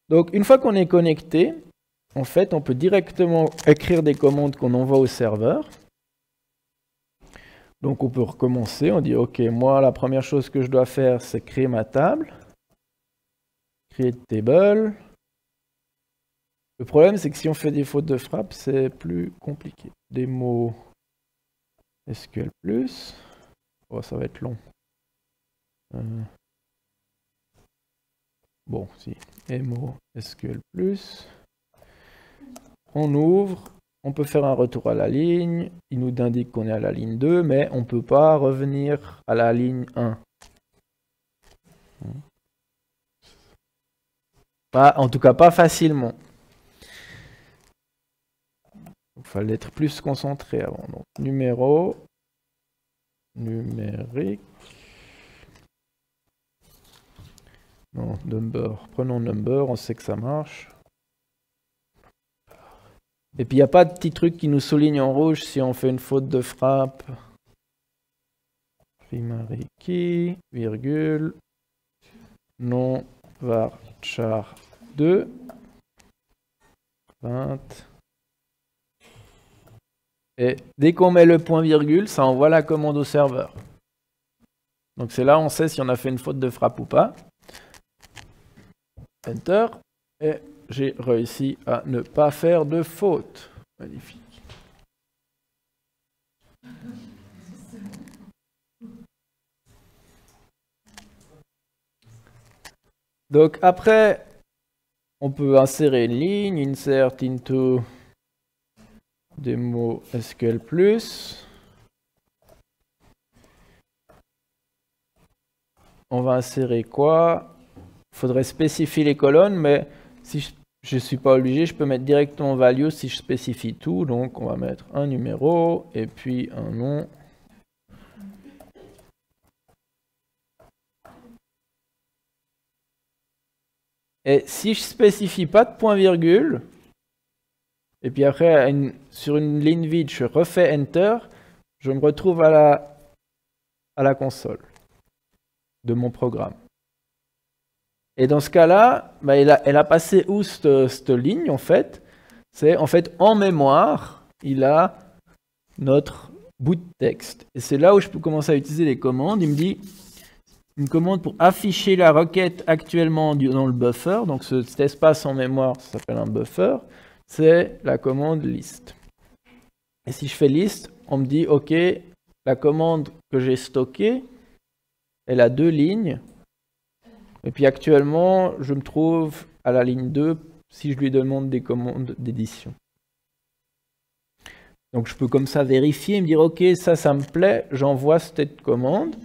Donc une fois qu'on est connecté, en fait, on peut directement écrire des commandes qu'on envoie au serveur. Donc on peut recommencer, on dit ok, moi la première chose que je dois faire c'est créer ma table, create table. Le problème c'est que si on fait des fautes de frappe, c'est plus compliqué. Démo SQL+, oh ça va être long. Bon, si, démo SQL+, on ouvre. On peut faire un retour à la ligne, il nous indique qu'on est à la ligne 2, mais on ne peut pas revenir à la ligne 1. En tout cas, pas facilement. Il fallait être plus concentré avant. Donc, numéro, numérique, non, number, prenons number, on sait que ça marche. Et puis il n'y a pas de petit truc qui nous souligne en rouge si on fait une faute de frappe. Primary key, virgule, non varchar 2, 20. Et dès qu'on met le point virgule, ça envoie la commande au serveur. Donc c'est là on sait si on a fait une faute de frappe ou pas. Enter. Et j'ai réussi à ne pas faire de faute. Magnifique. Donc après, on peut insérer une ligne, insert into démo SQL+. On va insérer quoi? Il faudrait spécifier les colonnes, mais si je ne suis pas obligé, je peux mettre directement value si je spécifie tout. Donc on va mettre un numéro et puis un nom. Et si je ne spécifie pas de point virgule, et puis après sur une ligne vide, je refais Enter, je me retrouve à la console de mon programme. Et dans ce cas-là, bah, elle a passé où cette ligne en fait? C'est en fait en mémoire, il a notre bout de texte. Et c'est là où je peux commencer à utiliser les commandes. Il me dit une commande pour afficher la requête actuellement dans le buffer. Donc cet espace en mémoire, ça s'appelle un buffer. C'est la commande list. Et si je fais list, on me dit ok, la commande que j'ai stockée, elle a 2 lignes. Et puis actuellement, je me trouve à la ligne 2 si je lui demande des commandes d'édition. Donc je peux comme ça vérifier et me dire ok, ça me plaît, j'envoie cette commande.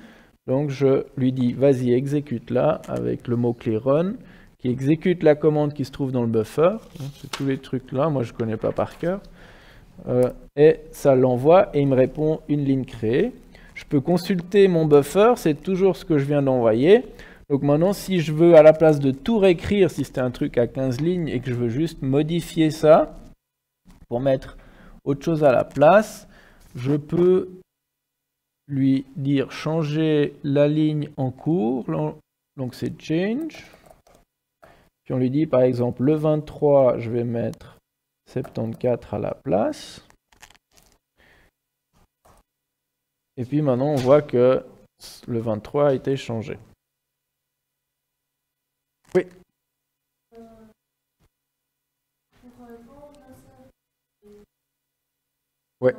Donc je lui dis vas-y, exécute-la avec le mot-clé run, qui exécute la commande qui se trouve dans le buffer. C'est tous les trucs là, moi je ne connais pas par cœur. Et ça l'envoie et il me répond une ligne créée. Je peux consulter mon buffer, c'est toujours ce que je viens d'envoyer. Donc maintenant, si je veux, à la place de tout réécrire, si c'était un truc à 15 lignes et que je veux juste modifier ça pour mettre autre chose à la place, je peux lui dire changer la ligne en cours. Donc c'est change. Puis on lui dit par exemple le 23, je vais mettre 74 à la place. Et puis maintenant, on voit que le 23 a été changé. Oui. Ouais.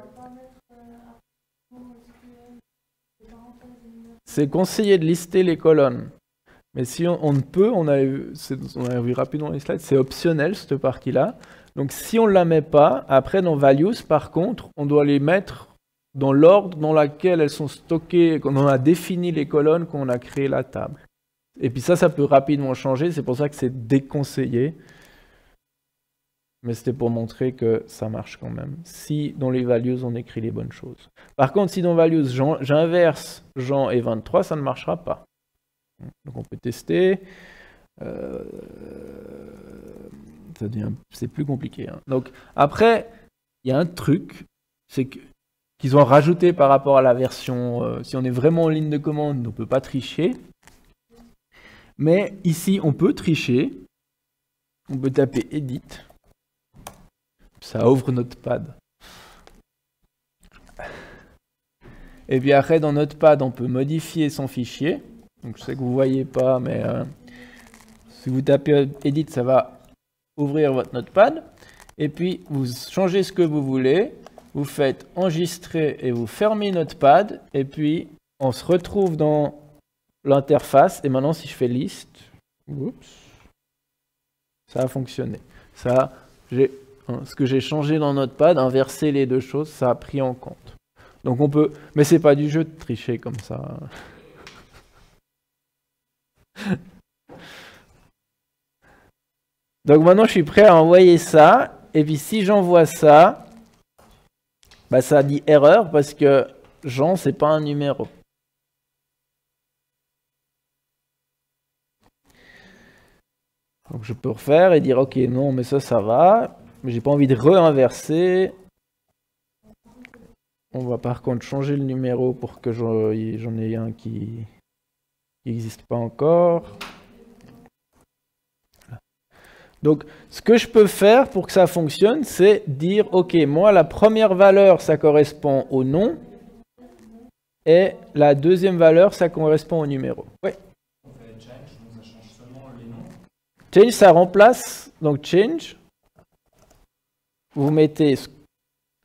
C'est conseillé de lister les colonnes. Mais si on ne peut, on a vu rapidement dans les slides, c'est optionnel cette partie-là. Donc si on ne la met pas, après dans values, par contre, on doit les mettre dans l'ordre dans lequel elles sont stockées, qu'on a défini les colonnes, qu'on a créé la table. Et puis ça peut rapidement changer, c'est pour ça que c'est déconseillé. Mais c'était pour montrer que ça marche quand même. Si dans les values, on écrit les bonnes choses. Par contre, si dans values, j'inverse Jean et 23, ça ne marchera pas. Donc on peut tester. C'est plus compliqué. Hein. Donc après, il y a un truc, c'est qu'ils ont rajouté par rapport à la version, si on est vraiment en ligne de commande, on ne peut pas tricher. Mais ici, on peut tricher. on peut taper Edit. Ça ouvre Notepad. Et puis après, dans Notepad, on peut modifier son fichier. Donc je sais que vous ne voyez pas, mais si vous tapez Edit, ça va ouvrir votre Notepad. Et puis, vous changez ce que vous voulez. Vous faites enregistrer et vous fermez Notepad. Et puis, on se retrouve dans l'interface. Et maintenant, si je fais liste, oups, ça a fonctionné. Ça, ce que j'ai changé dans Notepad, inverser les deux choses, ça a pris en compte. Donc on peut, mais c'est pas du jeu de tricher comme ça. Donc maintenant je suis prêt à envoyer ça. Et puis si j'envoie ça, bah ça dit erreur parce que Jean c'est pas un numéro. Donc je peux refaire et dire ok non mais ça va. Mais j'ai pas envie de re-inverser. On va par contre changer le numéro pour que j'en ai un qui n'existe pas encore. Donc, ce que je peux faire pour que ça fonctionne, c'est dire, ok, moi, la première valeur, ça correspond au nom, et la deuxième valeur, ça correspond au numéro. Oui. On fait change, donc ça change seulement les noms. Change, ça remplace, donc change, vous mettez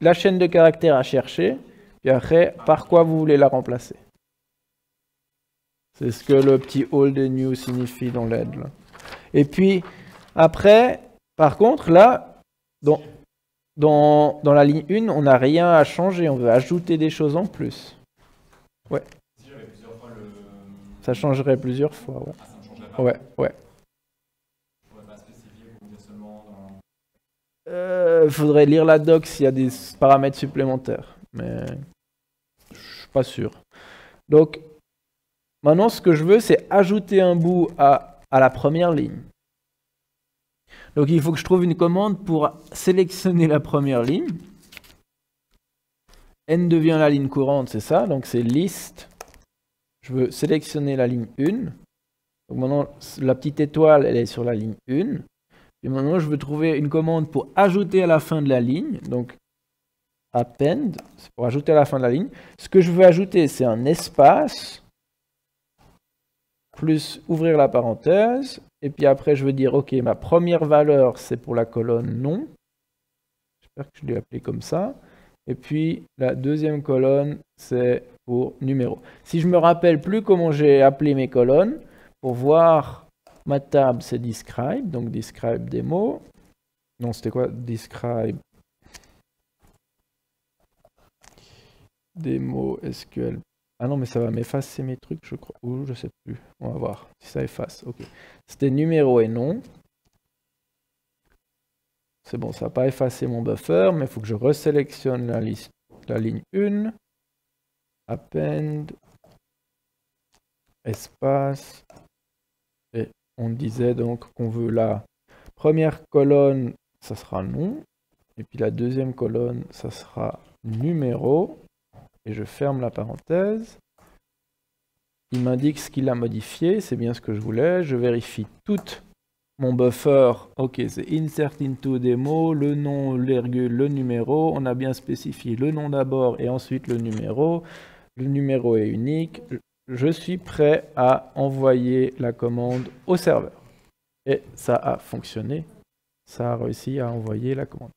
la chaîne de caractères à chercher, puis après, par quoi vous voulez la remplacer. C'est ce que le petit old et new signifie dans l'aide. Et puis, après, par contre, là, dans la ligne 1, on n'a rien à changer. On veut ajouter des choses en plus. Ouais. Si j'avais plusieurs fois le... Ça changerait plusieurs fois, ouais. Ah, ça ne changerait pas. Ouais. Je pourrais pas spécifier pour dire seulement dans... Faudrait lire la doc s'il y a des paramètres supplémentaires. Mais je suis pas sûr. Donc, maintenant, ce que je veux, c'est ajouter un bout à la première ligne. Donc il faut que je trouve une commande pour sélectionner la première ligne. N devient la ligne courante, c'est ça. Donc c'est list. Je veux sélectionner la ligne 1. Donc maintenant, la petite étoile, elle est sur la ligne 1. Et maintenant, je veux trouver une commande pour ajouter à la fin de la ligne. Donc append, c'est pour ajouter à la fin de la ligne. Ce que je veux ajouter, c'est un espace. Plus ouvrir la parenthèse. Et puis après, je veux dire, ok, ma première valeur, c'est pour la colonne nom. J'espère que je l'ai appelé comme ça. Et puis, la deuxième colonne, c'est pour numéro. Si je me rappelle plus comment j'ai appelé mes colonnes, pour voir ma table, c'est describe. Donc, describe démo. Non, c'était quoi? Describe. Démo SQL. Ah non, mais ça va m'effacer mes trucs, je crois. Ou je sais plus. On va voir si ça efface. Ok. C'était numéro et nom. C'est bon, ça n'a pas effacé mon buffer, mais il faut que je resélectionne la liste, la ligne 1. Append. Espace. Et on disait donc qu'on veut la première colonne, ça sera nom. Et puis la deuxième colonne, ça sera numéro. Et je ferme la parenthèse. Il m'indique ce qu'il a modifié, c'est bien ce que je voulais. Je vérifie tout mon buffer. Ok, c'est insert into démo, le nom, l'virgule, le numéro. On a bien spécifié le nom d'abord et ensuite le numéro. Le numéro est unique. Je suis prêt à envoyer la commande au serveur. Et ça a fonctionné. Ça a réussi à envoyer la commande.